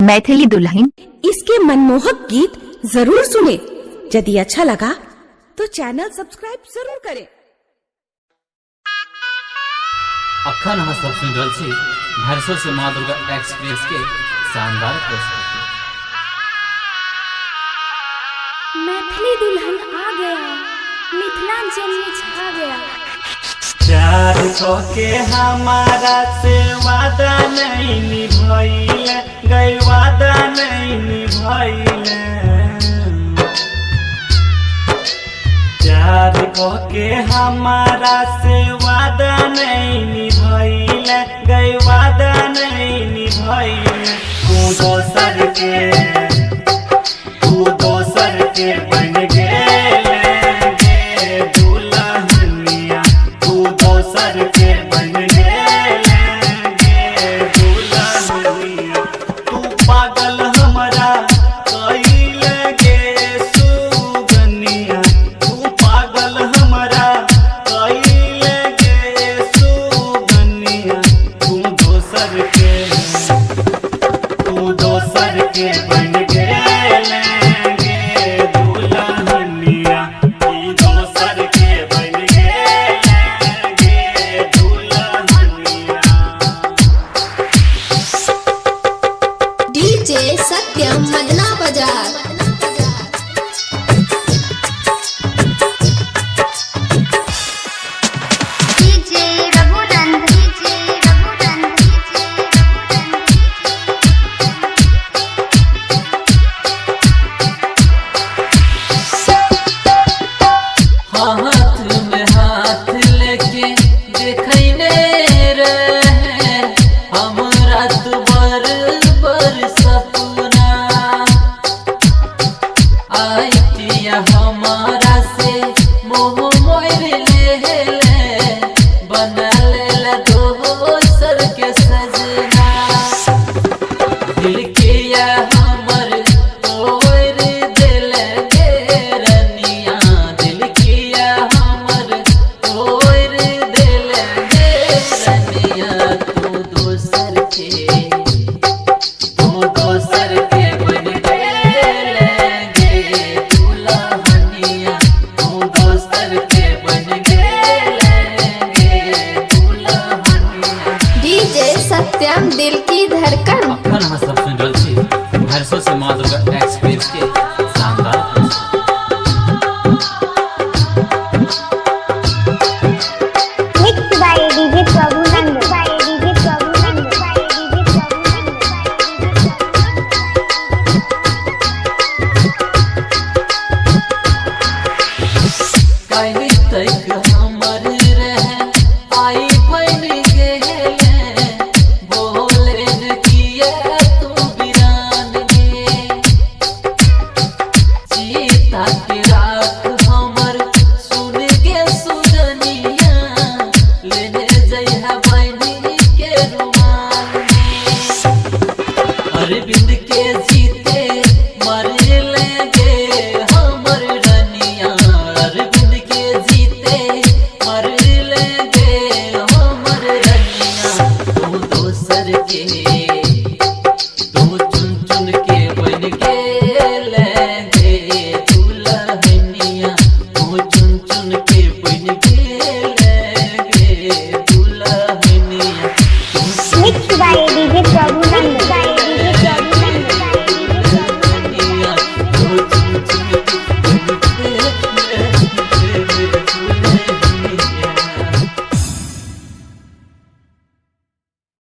मैथिली दुल्हन इसके मनमोहक गीत जरूर सुने। यदि अच्छा लगा तो चैनल सब्सक्राइब जरूर करें। अखन अहाँ सब सुन रहल छी भैरसर से माँ दुर्गा एक्सप्रेस के शानदार प्रस्तुति। मैथिली दुल्हन आ गया, मिथिलांचल में छा गया। प्यार के हमारा से वादा नहीं निभाइल, गई वादा नहीं निभाइल। प्यार के हमारा से वादा नहीं निभाइल, गई वादा नहीं निभाइल। तू दोसर के बन गेल गे दुल्हनिया, तू दोसर के बन गेल गे दुल्हनिया। तू पागल हमरा कइल गे सुगनिया, तू पागल हमरा कइल गे सुगनिया। तू दोसर के बन गेल गे दुल्हनिया, तू दोसर के बन गेल गे दुल्हनिया। डीजे सत्यम मदना बाजार। डीजे रघुनंद, डीजे रघुनंद, हाथ में हाथ लेके देखने रहे हमरा तू बर सपना। आइटिया हमारा से मोह मोर ले बना ले दोसर के सजना। दिल किया हमर तोड़ दिल गे रनिया, दिल किया हमर तोड़ दिल गे रनिया। तू दोसर के बन गेल गे दुल्हनिया, तू दोसर के बन गेल गे दुल्हनिया। डीजे सत्यम दिल की धड़कन। अखन अहाँ सब सुन रहल छी भैरसर से माँ दुर्गा एक्सप्रेस के शानदार प्रस्तुति। Mix by DJ Prabhunand, by DJ Prabhunand, by DJ Prabhunand. कहीं तक हमर रहे आई बन गेले, बोले न किया तू वीरान गे। सीता के राख हमर सुन के सुगनिया, लेने जइहा बनी के रुमाल में। अरविंद के जीत